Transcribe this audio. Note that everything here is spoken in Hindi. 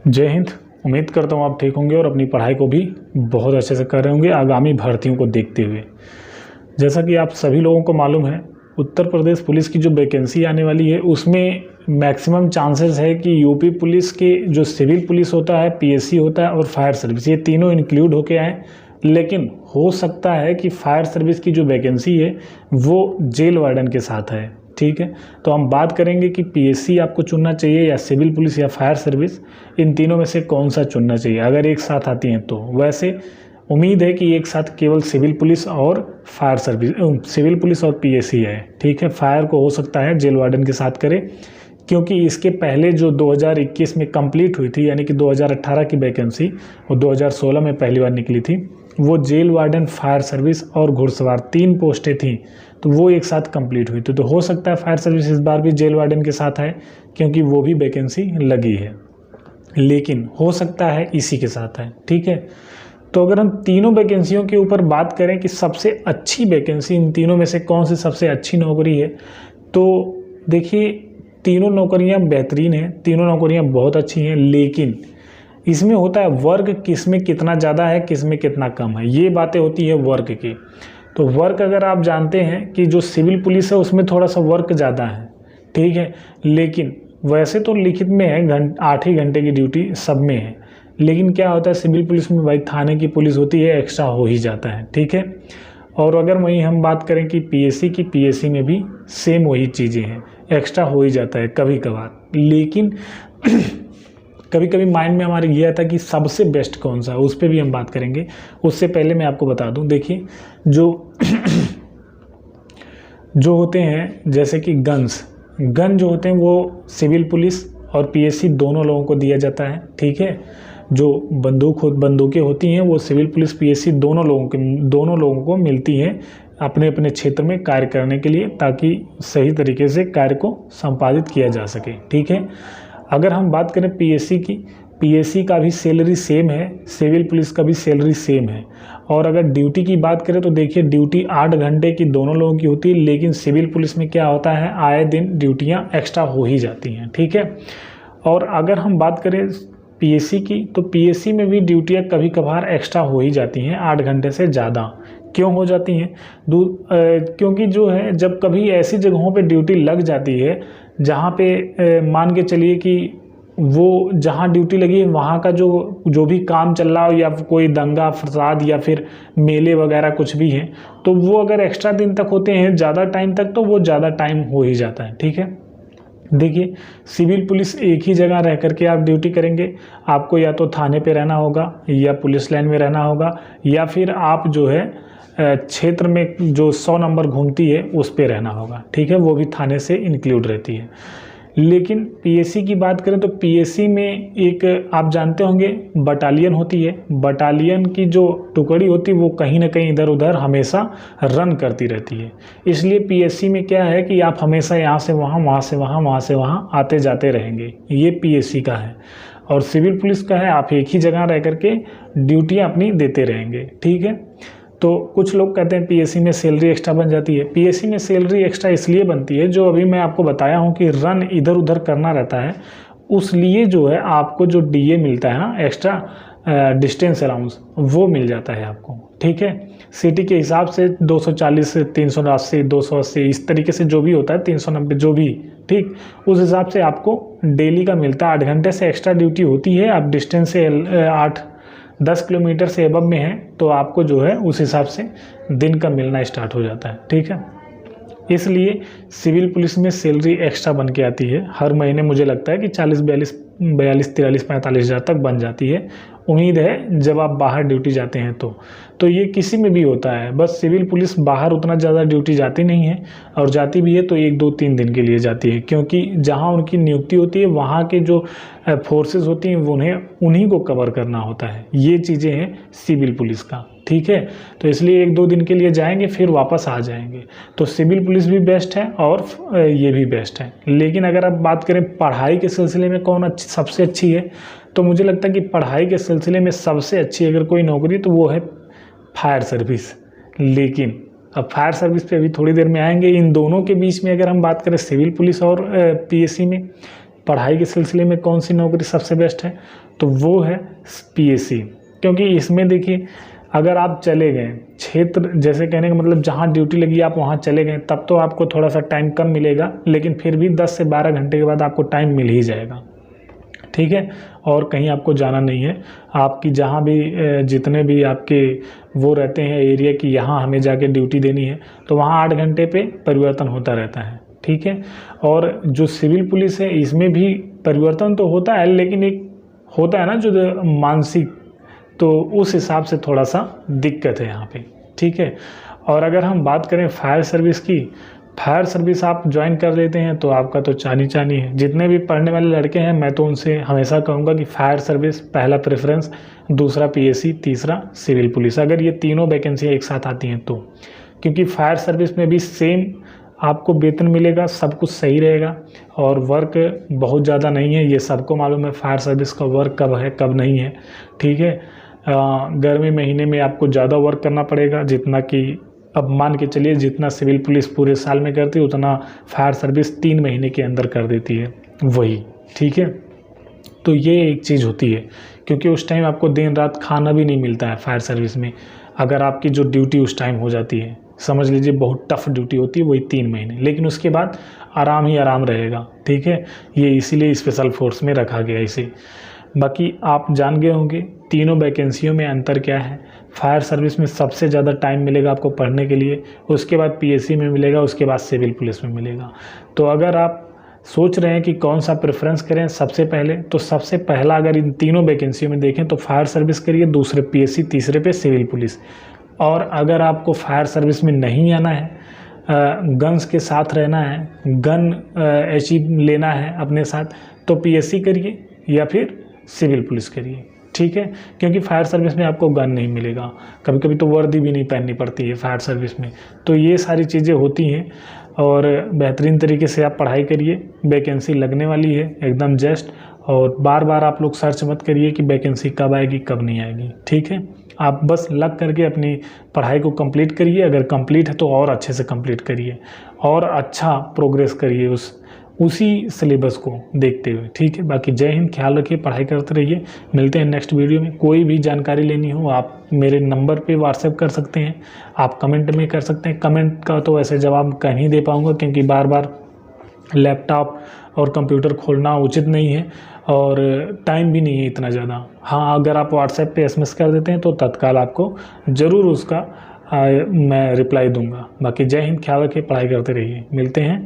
जय हिंद। उम्मीद करता हूँ आप ठीक होंगे और अपनी पढ़ाई को भी बहुत अच्छे से कर रहे होंगे आगामी भर्तियों को देखते हुए। जैसा कि आप सभी लोगों को मालूम है, उत्तर प्रदेश पुलिस की जो वैकेंसी आने वाली है उसमें मैक्सिमम चांसेस है कि यूपी पुलिस के जो सिविल पुलिस होता है, पीएससी होता है और फायर सर्विस, ये तीनों इंक्लूड होके आए। लेकिन हो सकता है कि फायर सर्विस की जो वैकेंसी है वो जेल वार्डन के साथ है। ठीक है, तो हम बात करेंगे कि पीएससी आपको चुनना चाहिए या सिविल पुलिस या फायर सर्विस, इन तीनों में से कौन सा चुनना चाहिए अगर एक साथ आती हैं तो। वैसे उम्मीद है कि एक साथ केवल सिविल पुलिस और फायर सर्विस, सिविल पुलिस और पीएससी है। ठीक है, फायर को हो सकता है जेल वार्डन के साथ करे, क्योंकि इसके पहले जो 2021 में कंप्लीट हुई थी, यानी कि 2018 की वैकेंसी वो 2016 में पहली बार निकली थी, वो जेल वार्डन, फायर सर्विस और घुड़सवार 3 पोस्टें थी, तो वो एक साथ कंप्लीट हुई थी। तो हो सकता है फायर सर्विस इस बार भी जेल वार्डन के साथ है, क्योंकि वो भी वैकेंसी लगी है, लेकिन हो सकता है इसी के साथ है। ठीक है, तो अगर हम तीनों वैकेंसियों के ऊपर बात करें कि सबसे अच्छी वैकेंसी इन तीनों में से कौन सी सबसे अच्छी नौकरी है, तो देखिए तीनों नौकरियां बेहतरीन हैं, तीनों नौकरियां बहुत अच्छी हैं, लेकिन इसमें होता है वर्क किस में कितना ज़्यादा है, किस में कितना कम है, ये बातें होती है वर्क की। तो वर्क अगर आप जानते हैं कि जो सिविल पुलिस है उसमें थोड़ा सा वर्क ज़्यादा है, ठीक है, लेकिन वैसे तो लिखित में है 8 ही घंटे की ड्यूटी सब में है, लेकिन क्या होता है सिविल पुलिस में भाई थाने की पुलिस होती है, एक्स्ट्रा हो ही जाता है। ठीक है, और अगर वहीं हम बात करें कि पीएससी की, पीएससी में भी सेम वही चीज़ें हैं, एक्स्ट्रा हो ही जाता है कभी कभार, लेकिन कभी कभी माइंड में हमारे ये आता है कि सबसे बेस्ट कौन सा है, उस पर भी हम बात करेंगे। उससे पहले मैं आपको बता दूं, देखिए जो होते हैं जैसे कि गन जो होते हैं वो सिविल पुलिस और पीएससी दोनों लोगों को दिया जाता है। ठीक है, जो बंदूकें होती हैं वो सिविल पुलिस, पीएससी दोनों लोगों को मिलती हैं अपने अपने क्षेत्र में कार्य करने के लिए, ताकि सही तरीके से कार्य को संपादित किया जा सके। ठीक है, अगर हम बात करें पीएससी की, पीएससी का भी सैलरी सेम है, सिविल पुलिस का भी सैलरी सेम है। और अगर ड्यूटी की बात करें तो देखिए ड्यूटी 8 घंटे की दोनों लोगों की होती है, लेकिन सिविल पुलिस में क्या होता है आए दिन ड्यूटियां एक्स्ट्रा हो ही जाती हैं। ठीक है, और अगर हम बात करें पीएससी की, तो पीएससी में भी ड्यूटियां कभी कभार एक्स्ट्रा हो ही जाती हैं, 8 घंटे से ज़्यादा। क्यों हो जाती हैं? क्योंकि जो है जब कभी ऐसी जगहों पे ड्यूटी लग जाती है जहाँ पे मान के चलिए कि वो जहाँ ड्यूटी लगी है वहाँ का जो भी काम चल रहा हो, या कोई दंगा फसाद या फिर मेले वगैरह कुछ भी है, तो वो अगर एक्स्ट्रा दिन तक होते हैं, ज़्यादा टाइम तक, तो वो ज़्यादा टाइम हो ही जाता है। ठीक है, देखिए सिविल पुलिस एक ही जगह रह करके आप ड्यूटी करेंगे, आपको या तो थाने पे रहना होगा या पुलिस लाइन में रहना होगा, या फिर आप जो है क्षेत्र में जो 100 नंबर घूमती है उस पे रहना होगा। ठीक है, वो भी थाने से इंक्लूड रहती है। लेकिन पीएससी की बात करें तो पीएससी में एक आप जानते होंगे बटालियन होती है, बटालियन की जो टुकड़ी होती है वो कहीं ना कहीं इधर उधर हमेशा रन करती रहती है। इसलिए पीएससी में क्या है कि आप हमेशा यहाँ से वहाँ, वहाँ से वहाँ, वहाँ से वहाँ आते जाते रहेंगे, ये पीएससी का है। और सिविल पुलिस का है आप एक ही जगह रह करके ड्यूटियाँ अपनी देते रहेंगे। ठीक है, तो कुछ लोग कहते हैं पीएससी में सैलरी एक्स्ट्रा बन जाती है। पीएससी में सैलरी एक्स्ट्रा इसलिए बनती है, जो अभी मैं आपको बताया हूँ कि रन इधर उधर करना रहता है, उसलिए जो है आपको जो डीए मिलता है ना, एक्स्ट्रा डिस्टेंस अलाउंस, वो मिल जाता है आपको। ठीक है, सिटी के हिसाब से 240 से 380, 280 इस तरीके से जो भी होता है, 390 जो भी, ठीक उस हिसाब से आपको डेली का मिलता है। 8 घंटे से एक्स्ट्रा ड्यूटी होती है, आप डिस्टेंस से 8-10 किलोमीटर से एबव में है तो आपको जो है उस हिसाब से दिन का मिलना स्टार्ट हो जाता है। ठीक है, इसलिए सिविल पुलिस में सैलरी एक्स्ट्रा बन के आती है हर महीने, मुझे लगता है कि 40, 42, 43, 45 हज़ार तक बन जाती है। उम्मीद है जब आप बाहर ड्यूटी जाते हैं तो ये किसी में भी होता है, बस सिविल पुलिस बाहर उतना ज़्यादा ड्यूटी जाती नहीं है, और जाती भी है तो 1-2-3 दिन के लिए जाती है, क्योंकि जहाँ उनकी नियुक्ति होती है वहाँ के जो फोर्सेस होती हैं वो उन्हीं को कवर करना होता है। ये चीज़ें हैं सिविल पुलिस का। ठीक है, तो इसलिए 1-2 दिन के लिए जाएंगे फिर वापस आ जाएंगे। तो सिविल पुलिस भी बेस्ट है और ये भी बेस्ट है। लेकिन अगर आप बात करें पढ़ाई के सिलसिले में कौन सबसे अच्छी है, तो मुझे लगता है कि पढ़ाई के सिलसिले में सबसे अच्छी अगर कोई नौकरी तो वो है फायर सर्विस। लेकिन अब फायर सर्विस पे अभी थोड़ी देर में आएंगे। इन दोनों के बीच में अगर हम बात करें सिविल पुलिस और पीएससी में, पढ़ाई के सिलसिले में कौन सी नौकरी सबसे बेस्ट है, तो वो है पीएससी। क्योंकि इसमें देखिए, अगर आप चले गए क्षेत्र, जैसे कहने का मतलब जहाँ ड्यूटी लगी आप वहाँ चले गए, तब तो आपको थोड़ा सा टाइम कम मिलेगा, लेकिन फिर भी 10 से 12 घंटे के बाद आपको टाइम मिल ही जाएगा, ठीक है। और कहीं आपको जाना नहीं है, आपकी जहाँ भी जितने भी आपके वो रहते हैं एरिया की, यहाँ हमें जाके ड्यूटी देनी है, तो वहाँ 8 घंटे पे परिवर्तन होता रहता है, ठीक है। और जो सिविल पुलिस है इसमें भी परिवर्तन तो होता है, लेकिन एक होता है ना जो मानसिक, तो उस हिसाब से थोड़ा सा दिक्कत है यहाँ पे, ठीक है। और अगर हम बात करें फायर सर्विस की, फायर सर्विस आप ज्वाइन कर लेते हैं तो आपका तो चानी चानी है। जितने भी पढ़ने वाले लड़के हैं मैं तो उनसे हमेशा कहूँगा कि फायर सर्विस पहला प्रेफरेंस, दूसरा पीएससी, तीसरा सिविल पुलिस, अगर ये तीनों वैकेंसी एक साथ आती हैं तो। क्योंकि फायर सर्विस में भी सेम आपको वेतन मिलेगा, सब कुछ सही रहेगा और वर्क बहुत ज़्यादा नहीं है, ये सबको मालूम है फायर सर्विस का वर्क कब है कब नहीं है, ठीक है। गर्मी महीने में आपको ज़्यादा वर्क करना पड़ेगा, जितना कि अब मान के चलिए जितना सिविल पुलिस पूरे साल में करती है उतना फायर सर्विस 3 महीने के अंदर कर देती है वही, ठीक है। तो ये एक चीज़ होती है, क्योंकि उस टाइम आपको दिन रात खाना भी नहीं मिलता है फायर सर्विस में, अगर आपकी जो ड्यूटी उस टाइम हो जाती है, समझ लीजिए बहुत टफ ड्यूटी होती है वही 3 महीने, लेकिन उसके बाद आराम ही आराम रहेगा, ठीक है। ये इसीलिए स्पेशल फोर्स में रखा गया इसे। बाकी आप जान गए होंगे तीनों वैकेंसियों में अंतर क्या है। फायर सर्विस में सबसे ज़्यादा टाइम मिलेगा आपको पढ़ने के लिए, उसके बाद पीएससी में मिलेगा, उसके बाद सिविल पुलिस में मिलेगा। तो अगर आप सोच रहे हैं कि कौन सा प्रेफरेंस करें सबसे पहले, तो सबसे पहला अगर इन तीनों वैकेंसियों में देखें तो फायर सर्विस करिए, दूसरे पीएससी, तीसरे पे सिविल पुलिस। और अगर आपको फायर सर्विस में नहीं आना है, गन्स के साथ रहना है, गन अचीव लेना है अपने साथ, तो पीएससी करिए या फिर सिविल पुलिस करिए, ठीक है। क्योंकि फायर सर्विस में आपको गन नहीं मिलेगा, कभी कभी तो वर्दी भी नहीं पहननी पड़ती है फायर सर्विस में। तो ये सारी चीज़ें होती हैं और बेहतरीन तरीके से आप पढ़ाई करिए, वैकेंसी लगने वाली है एकदम जस्ट। और बार बार आप लोग सर्च मत करिए कि वैकेंसी कब आएगी कब नहीं आएगी, ठीक है। आप बस लग करके अपनी पढ़ाई को कंप्लीट करिए, अगर कंप्लीट है तो और अच्छे से कंप्लीट करिए और अच्छा प्रोग्रेस करिए उसी सिलेबस को देखते हुए, ठीक है। बाकी जय हिंद, ख्याल रखिए, पढ़ाई करते रहिए। मिलते हैं नेक्स्ट वीडियो में। कोई भी जानकारी लेनी हो आप मेरे नंबर पे व्हाट्सएप कर सकते हैं, आप कमेंट में कर सकते हैं। कमेंट का तो वैसे जवाब कहीं नहीं दे पाऊँगा, क्योंकि बार बार लैपटॉप और कंप्यूटर खोलना उचित नहीं है और टाइम भी नहीं है इतना ज़्यादा। हाँ, अगर आप व्हाट्सएप पे SMS कर देते हैं तो तत्काल आपको ज़रूर उसका मैं रिप्लाई दूंगा। बाकी जय हिंद, ख्याल रखिए, पढ़ाई करते रहिए। मिलते हैं